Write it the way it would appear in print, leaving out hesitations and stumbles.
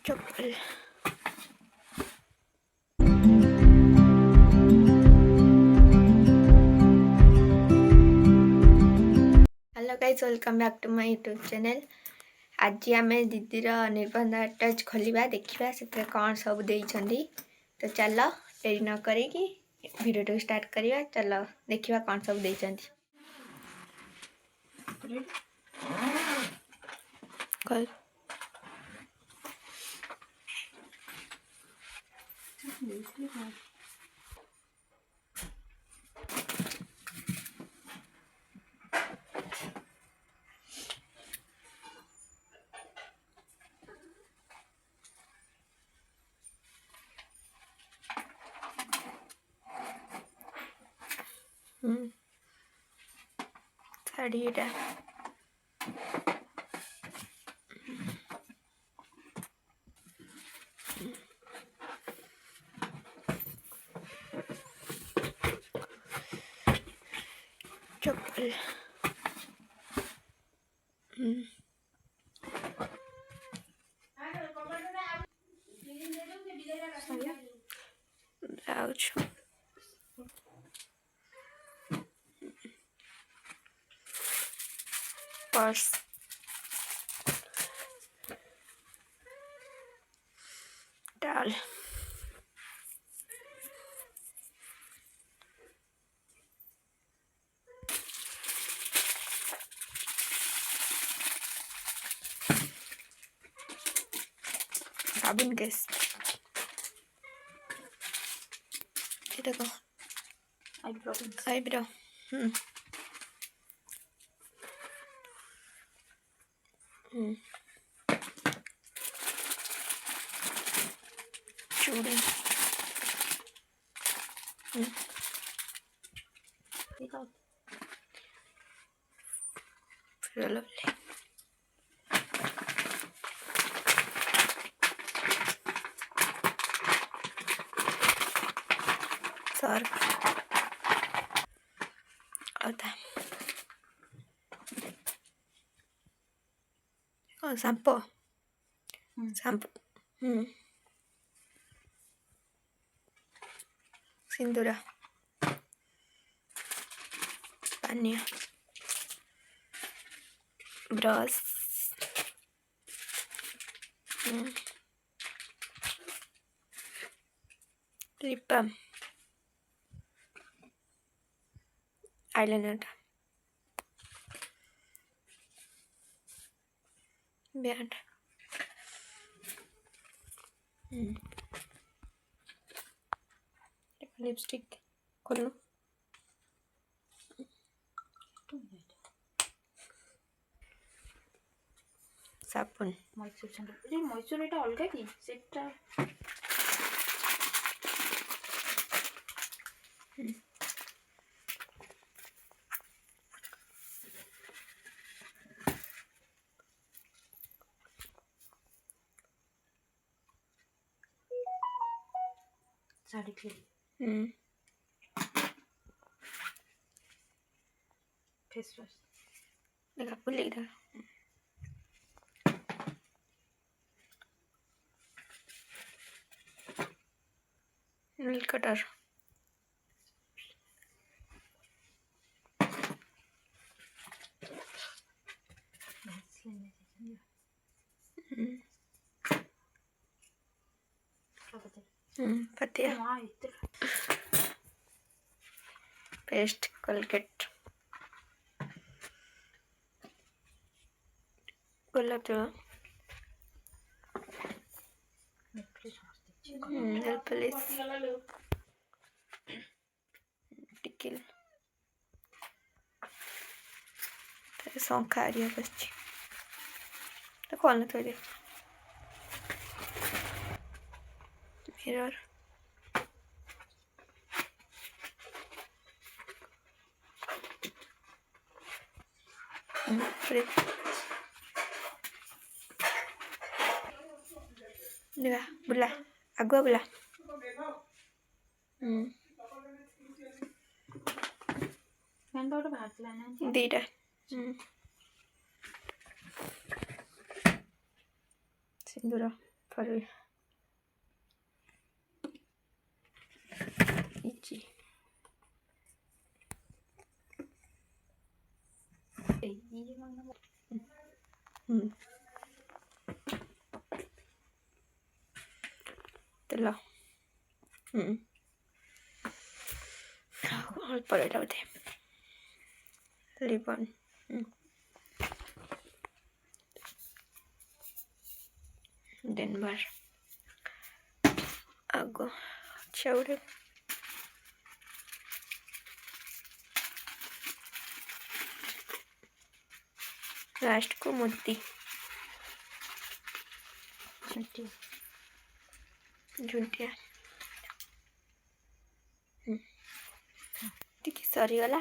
Chappal hello guys, welcome back to my YouTube channel. आज आम दीदीर निबंध अटैच खोलिबा देखिबा से कौन सब देइछंदी। तो चलो देरी न करिकी वीडियो स्टार्ट करिया। चलो देखिबा कौन सब देइछंदी। कल साड़ीटा चप्पल ब्लाउज पर्स टाल साबुन केस ये देखो आईब्रो चूड़ी फिर लवली सर्फ होता है और शैम्पू शैम्पू सिंदूर पानिया brush lip balm eyeliner band lipstick खोलो साबुन ময়ূর এটা অলগা কি সেটা শাড়ি কি फेस वॉश देखा भूल इधर नेल कटर पतिया पेस्ट कोलगेट गुलाब जल नेल पॉलिश टिकिल संखारिया बच्ची तो कौन है थोड़ी मिरर देखा बुला आगुआ बुला दीटा सिंदूर for easy. ତେଲ ଅଳ୍ପ ରହିଲା ବୋଧେ ରିବନ୍ ଡେନଭାର ଆଗ ଅଛି ଆଉ ଗୋଟେ ଲାଷ୍ଟକୁ ମୋତି ଝୁଣ୍ଟିଆ ଟିକେ ସରିଗଲା।